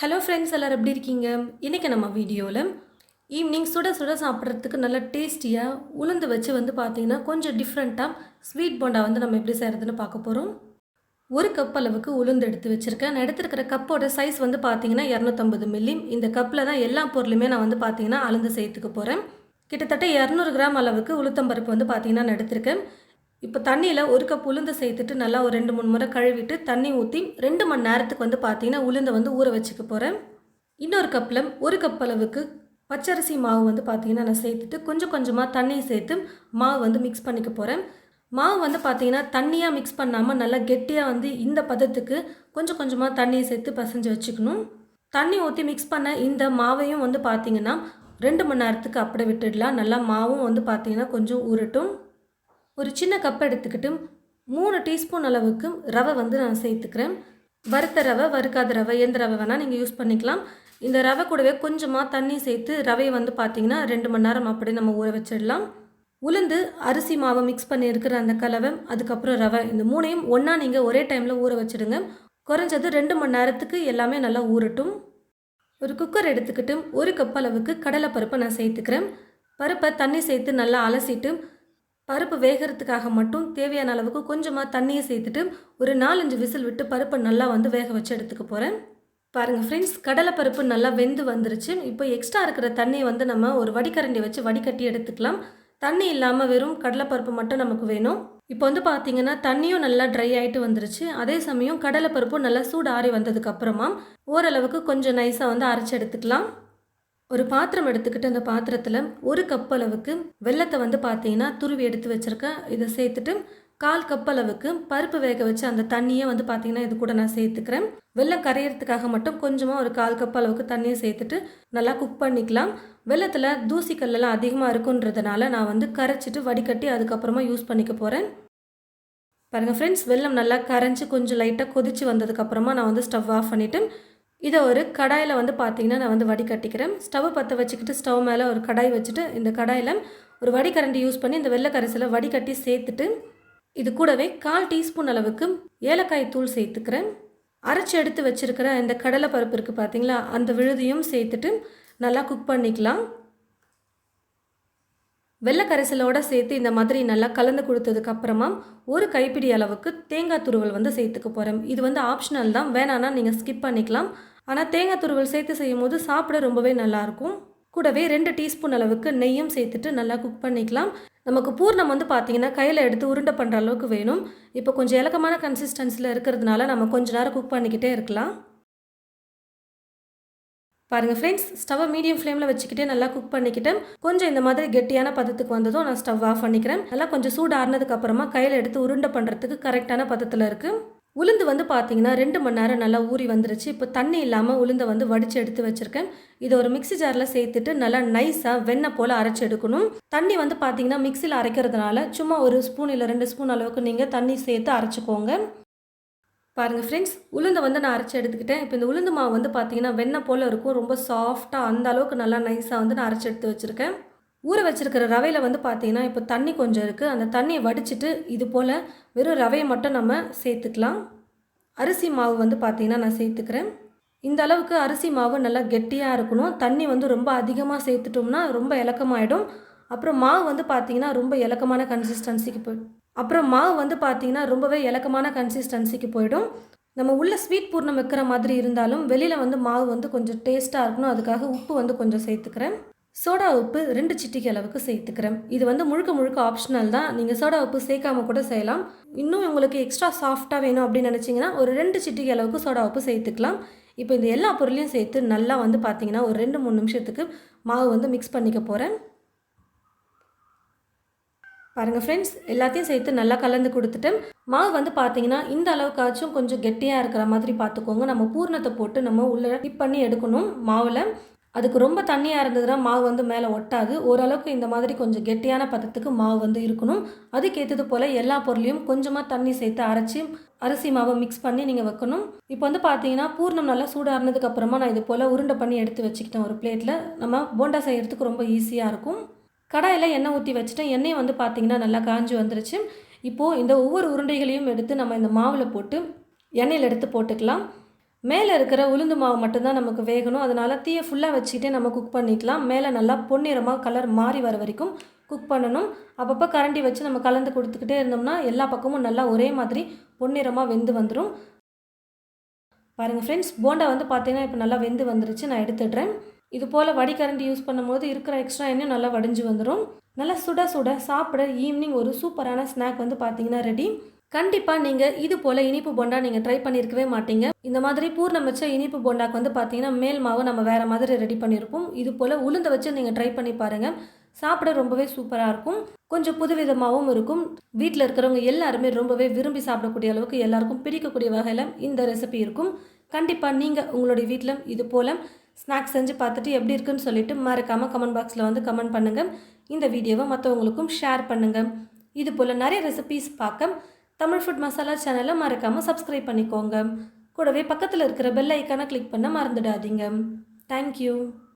Hello friends, எல்லோரும் எப்படி இருக்கீங்க? இன்றைக்கி நம்ம வீடியோவில் ஈவினிங் சுட சுட சாப்பிட்றதுக்கு நல்லா டேஸ்டியாக உளுந்து வச்சு பார்த்திங்கன்னா கொஞ்சம் டிஃப்ரெண்ட்டாக ஸ்வீட் போண்டா நம்ம எப்படி செய்கிறதுன்னு பார்க்க போகிறோம். ஒரு கப் அளவுக்கு உளுந்து எடுத்து வச்சுருக்கேன். நான் எடுத்துருக்கிற கப்போட சைஸ் பார்த்திங்கன்னா 250 மில்லி. இந்த கப்பில் தான் எல்லா பொருளுமே நான் பார்த்திங்கன்னா அளந்து சேர்த்துக்க போகிறேன். கிட்டத்தட்ட 200 கிராம் அளவுக்கு உளுத்தம்பருப்பு பார்த்திங்கன்னா நான் எடுத்திருக்கேன். இப்போ தண்ணியில் ஒரு கப் உளுந்து சேர்த்துட்டு நல்லா ஒரு 2-3 முறை கழுவிட்டு தண்ணி ஊற்றி 2 மணி நேரத்துக்கு பார்த்தீங்கன்னா உளுந்தை ஊற வச்சுக்க போகிறேன். இன்னொரு கப்பில் ஒரு கப் அளவுக்கு பச்சரிசி மாவு பார்த்தீங்கன்னா நான் சேர்த்துட்டு கொஞ்சம் கொஞ்சமாக தண்ணி சேர்த்து மாவு மிக்ஸ் பண்ணிக்க போகிறேன். மாவு பார்த்தீங்கன்னா தண்ணியாக மிக்ஸ் பண்ணாமல் நல்லா கெட்டியாக இந்த பதத்துக்கு கொஞ்சம் கொஞ்சமாக தண்ணியை சேர்த்து பசைஞ்சு வச்சுக்கணும். தண்ணி ஊற்றி மிக்ஸ் பண்ண இந்த மாவையும் பார்த்தீங்கன்னா 2 மணி நேரத்துக்கு அப்படியே விட்டுடலாம். நல்லா மாவும் பார்த்தீங்கன்னா கொஞ்சம் ஊறட்டும். ஒரு சின்ன கப் எடுத்துக்கிட்டு 3 டீஸ்பூன் அளவுக்கு ரவை நான் சேர்த்துக்கிறேன். வறுத்த ரவை, வறுக்காத ரவை, எந்த ரவை வேணால் நீங்கள் யூஸ் பண்ணிக்கலாம். இந்த ரவை கூடவே கொஞ்சமாக தண்ணி சேர்த்து ரவையை பார்த்தீங்கன்னா 2 மணி நேரம் அப்படியே நம்ம ஊற வச்சிடலாம். உளுந்து, அரிசி மாவை மிக்ஸ் பண்ணியிருக்கிற அந்த கலவை, அதுக்கப்புறம் ரவை, இந்த மூணையும் ஒன்றா நீங்கள் ஒரே டைமில் ஊற வச்சுடுங்க. குறைஞ்சது 2 மணி நேரத்துக்கு எல்லாமே நல்லா ஊறட்டும். ஒரு குக்கர் எடுத்துக்கிட்டு ஒரு கப் அளவுக்கு கடலைப்பருப்பை நான் சேர்த்துக்கிறேன். பருப்பை தண்ணி சேர்த்து நல்லா அலசிட்டு பருப்பு வேகிறதுக்காக மட்டும் தேவையான அளவுக்கு கொஞ்சமாக தண்ணியை சேர்த்துட்டு ஒரு 4-5 விசில் விட்டு பருப்பை நல்லா வேக வச்சு எடுத்துக்க போகிறேன். பாருங்கள் ஃப்ரெண்ட்ஸ், கடலைப்பருப்பு நல்லா வெந்து வந்துருச்சு. இப்போ எக்ஸ்ட்ரா இருக்கிற தண்ணியை நம்ம ஒரு வடிகரண்டி வச்சு வடிகட்டி எடுத்துக்கலாம். தண்ணி இல்லாமல் வெறும் கடலைப்பருப்பு மட்டும் நமக்கு வேணும். இப்போ பார்த்தீங்கன்னா தண்ணியும் நல்லா ட்ரை ஆகிட்டு வந்துருச்சு. அதே சமயம் கடலைப்பருப்பும் நல்லா சூடு ஆறி வந்ததுக்கப்புறமா ஓரளவுக்கு கொஞ்சம் நைஸாக அரைச்சி எடுத்துக்கலாம். ஒரு பாத்திரம் எடுத்துக்கிட்டு அந்த பாத்திரத்தில் ஒரு கப் அளவுக்கு வெல்லத்தை பார்த்தீங்கன்னா துருவி எடுத்து வச்சுருக்கேன். இதை சேர்த்துட்டு 1/4 கப் அளவுக்கு பருப்பு வேக வச்சு அந்த தண்ணியை பார்த்தீங்கன்னா இது கூட நான் சேர்த்துக்கிறேன். வெல்லம் கரையிறதுக்காக மட்டும் கொஞ்சமாக ஒரு 1/4 கப் அளவுக்கு தண்ணியை சேர்த்துட்டு நல்லா குக் பண்ணிக்கலாம். வெல்லத்தில் தூசிக்கல்லாம் அதிகமாக இருக்குன்றதுனால நான் கரைச்சிட்டு வடிகட்டி அதுக்கப்புறமா யூஸ் பண்ணிக்க போகிறேன். பாருங்கள் ஃப்ரெண்ட்ஸ், வெல்லம் நல்லா கரைஞ்சி கொஞ்சம் லைட்டாக கொதித்து வந்ததுக்கப்புறமா நான் ஸ்டவ் ஆஃப் பண்ணிவிட்டு இதை ஒரு கடாயில் பார்த்தீங்கன்னா நான் வடிகட்டிக்கிறேன். ஸ்டவ் பற்ற வச்சுக்கிட்டு ஸ்டவ் மேலே ஒரு கடாய் வச்சுட்டு இந்த கடாயில் ஒரு வடிகரண்டி யூஸ் பண்ணி இந்த வெள்ளை கரைசலை வடிகட்டி சேர்த்துட்டு இது கூடவே 1/4 டீஸ்பூன் அளவுக்கு ஏலக்காய் தூள் சேர்த்துக்கிறேன். அரைச்சி எடுத்து வச்சுருக்கிற இந்த கடலை பருப்பு இருக்குது பார்த்தீங்களா, அந்த விழுதியும் சேர்த்துட்டு நல்லா குக் பண்ணிக்கலாம். வெள்ளை கரைசலோடு சேர்த்து இந்த மாதிரி நல்லா கலந்து கொடுத்ததுக்கப்புறமா ஒரு கைப்பிடி அளவுக்கு தேங்காய் துருவல் சேர்த்துக்க போகிறேன். இது ஆப்ஷனல் தான், வேணான்னா நீங்கள் ஸ்கிப் பண்ணிக்கலாம். ஆனால் தேங்காய் துருவல் சேர்த்து செய்யும் போது சாப்பிட ரொம்பவே நல்லாயிருக்கும். கூடவே 2 டீஸ்பூன் அளவுக்கு நெய்யும் சேர்த்துட்டு நல்லா குக் பண்ணிக்கலாம். நமக்கு பூர்ணம் பார்த்தீங்கன்னா கையில் எடுத்து உருண்டை பண்ணுற அளவுக்கு வேணும். இப்போ கொஞ்சம் இலக்கமான கன்சிஸ்டன்சியில் இருக்கிறதுனால நம்ம கொஞ்சம் நேரம் குக் பண்ணிக்கிட்டே இருக்கலாம். பாருங்கள் ஃப்ரெண்ட்ஸ், ஸ்டவ்வை மீடியம் ஃப்ளேமில் வச்சுக்கிட்டே நல்லா குக் பண்ணிக்கிட்டேன். கொஞ்சம் இந்த மாதிரி கெட்டியான பதத்துக்கு வந்ததும் நான் ஸ்டவ் ஆஃப் பண்ணிக்கிறேன். நல்லா கொஞ்சம் சூடு ஆறுனதுக்கப்புறமா கையில் எடுத்து உருண்டை பண்ணுறதுக்கு கரெக்டான பதத்தில் இருக்குது. உளுந்து பார்த்தீங்கன்னா 2 மணி நேரம் நல்லா ஊறி வந்துருச்சு. இப்போ தண்ணி இல்லாமல் உளுந்தை வடித்து எடுத்து வச்சுருக்கேன். இதை ஒரு மிக்ஸி ஜாரில் சேர்த்துட்டு நல்லா நைஸாக வெண்ணெய் போல் அரைச்சி எடுக்கணும். தண்ணி பார்த்தீங்கன்னா மிக்ஸியில் அரைக்கிறதுனால சும்மா ஒரு ஸ்பூன் இல்லை 2 ஸ்பூன் அளவுக்கு நீங்கள் தண்ணி சேர்த்து அரைச்சிக்கோங்க. பாருங்கள் ஃப்ரெண்ட்ஸ், உளுந்தை நான் அரைச்சி எடுத்துக்கிட்டேன். இப்போ இந்த உளுந்து மாவு பார்த்தீங்கன்னா வெண்ணெய் போல் இருக்கும். ரொம்ப சாஃப்டாக அந்த அளவுக்கு நல்லா நைஸாக நான் அரைச்சி எடுத்து வச்சுருக்கேன். ஊற வச்சுருக்கிற ரவையில் பார்த்தீங்கன்னா இப்போ தண்ணி கொஞ்சம் இருக்குது. அந்த தண்ணியை வடிச்சிட்டு இது போல் வெறும் ரவையை மட்டும் நம்ம சேர்த்துக்கலாம். அரிசி மாவு பார்த்தீங்கன்னா நான் சேர்த்துக்கிறேன். இந்த அளவுக்கு அரிசி மாவு நல்லா கெட்டியாக இருக்கணும். தண்ணி ரொம்ப அதிகமாக சேர்த்துட்டோம்னா ரொம்ப இலக்கமாகிடும். அப்புறம் மாவு பார்த்தீங்கன்னா ரொம்ப இலக்கமான கன்சிஸ்டன்சிக்கு பார்த்தீங்கன்னா ரொம்பவே இலக்கமான கன்சிஸ்டன்சிக்கு போயிடும். நம்ம உள்ள ஸ்வீட் பூர்ணம் வைக்கிற மாதிரி இருந்தாலும் வெளியில் மாவு கொஞ்சம் டேஸ்ட்டாக இருக்கணும். அதுக்காக உப்பு கொஞ்சம் சேர்த்துக்கிறேன். சோடா உப்பு 2 சிட்டிகை அளவுக்கு சேர்த்துக்கிறேன். இது முழுக்க முழுக்க ஆப்ஷனல் தான். நீங்கள் சோடா உப்பு சேர்க்காம கூட செய்யலாம். இன்னும் உங்களுக்கு எக்ஸ்ட்ரா சாஃப்டாக வேணும் அப்படின்னு நினச்சிங்கன்னா ஒரு 2 சிட்டிகை அளவுக்கு சோடா உப்பு சேர்த்துக்கலாம். இப்போ இந்த எல்லா பொருளையும் சேர்த்து நல்லா பார்த்தீங்கன்னா ஒரு 2-3 நிமிஷத்துக்கு மாவு மிக்ஸ் பண்ணிக்க போகிறேன். பாருங்கள் ஃப்ரெண்ட்ஸ், எல்லாத்தையும் சேர்த்து நல்லா கலந்து கொடுத்துட்டு மாவு பார்த்தீங்கன்னா இந்த அளவுக்காச்சும் கொஞ்சம் கெட்டியாக இருக்கிற மாதிரி பார்த்துக்கோங்க. நம்ம பூர்ணத்தை போட்டு நம்ம உள்ளே டிப் பண்ணி எடுக்கணும் மாவில். அதுக்கு ரொம்ப தண்ணியாக இருந்ததுன்னா மாவு மேலே ஒட்டாது. ஓரளவுக்கு இந்த மாதிரி கொஞ்சம் கெட்டியான பதத்துக்கு மாவு இருக்கணும். அதுக்கேற்றது போல் எல்லா பொருளையும் கொஞ்சமாக தண்ணி சேர்த்து அரைச்சி அரிசி மாவை மிக்ஸ் பண்ணி நீங்கள் வைக்கணும். இப்போ பார்த்தீங்கன்னா பூர்ணம் நல்லா சூடாகினதுக்கப்புறமா நான் இது போல் உருண்டை பண்ணி எடுத்து வச்சுக்கிட்டேன் ஒரு பிளேட்டில். நம்ம போண்டா செய்கிறதுக்கு ரொம்ப ஈஸியாக இருக்கும். கடாயில் எண்ணெய் ஊற்றி வச்சுட்டேன். எண்ணெய் பார்த்தீங்கன்னா நல்லா காஞ்சி வந்துருச்சு. இப்போது இந்த ஒவ்வொரு உருண்டைகளையும் எடுத்து நம்ம இந்த மாவில் போட்டு எண்ணெயில் எடுத்து போட்டுக்கலாம். மேலே இருக்கிற உளுந்து மாவு மட்டும்தான் நமக்கு வேகணும். அதனால் தீயை ஃபுல்லாக வச்சுக்கிட்டே நம்ம குக் பண்ணிக்கலாம். மேலே நல்லா பொன்னிறமாக கலர் மாறி வர வரைக்கும் குக் பண்ணணும். அப்பப்போ கரண்டி வச்சு நம்ம கலந்து கொடுத்துக்கிட்டே இருந்தோம்னா எல்லா பக்கமும் நல்லா ஒரே மாதிரி பொன்னிறமாக வெந்து வந்துடும். பாருங்கள் ஃப்ரெண்ட்ஸ், போண்டா வந்து பார்த்தீங்கன்னா இப்போ நல்லா வெந்து வந்துருச்சு. நான் எடுத்துடுறேன். இது போல் வடிகரண்டி யூஸ் பண்ணும்போது இருக்கிற எக்ஸ்ட்ரா எண்ணெய் நல்லா வடிஞ்சு வந்துடும். நல்லா சுட சுட சாப்பிட ஈவினிங் ஒரு சூப்பரான ஸ்நாக் வந்து பார்த்தீங்கன்னா ரெடி. கண்டிப்பாக நீங்கள் இது போல் இனிப்பு போண்டா நீங்கள் ட்ரை பண்ணியிருக்கவே மாட்டீங்க. இந்த மாதிரி பூர்ணம் வச்ச இனிப்பு போண்டாக்கு வந்து பார்த்தீங்கன்னா மேல் மாவு நம்ம வேறு மாதிரி ரெடி பண்ணியிருப்போம். இது போல் உளுந்த வச்சு நீங்கள் ட்ரை பண்ணி பாருங்கள். சாப்பிட ரொம்பவே சூப்பராக இருக்கும். கொஞ்சம் புதுவிதமாகவும் இருக்கும். வீட்டில் இருக்கிறவங்க எல்லாருமே ரொம்பவே விரும்பி சாப்பிடக்கூடிய அளவுக்கு எல்லாருக்கும் பிடிக்கக்கூடிய வகையில் இந்த ரெசிபி இருக்கும். கண்டிப்பாக நீங்கள் உங்களுடைய வீட்டில் இது போல் ஸ்நாக்ஸ் செஞ்சு பார்த்துட்டு எப்படி இருக்குன்னு சொல்லிட்டு மறக்காமல் கமெண்ட் பாக்ஸில் வந்து கமெண்ட் பண்ணுங்கள். இந்த வீடியோவை மற்றவங்களுக்கும் ஷேர் பண்ணுங்கள். இது போல் நிறைய ரெசிபீஸ் பார்க்க தமிழ் ஃபுட் மசாலா சேனலை மறக்காமல் சப்ஸ்கிரைப் பண்ணிக்கோங்க. கூடவே பக்கத்தில் இருக்கிற பெல் ஐக்கானை கிளிக் பண்ண மறந்துடாதீங்க. தேங்க்யூ.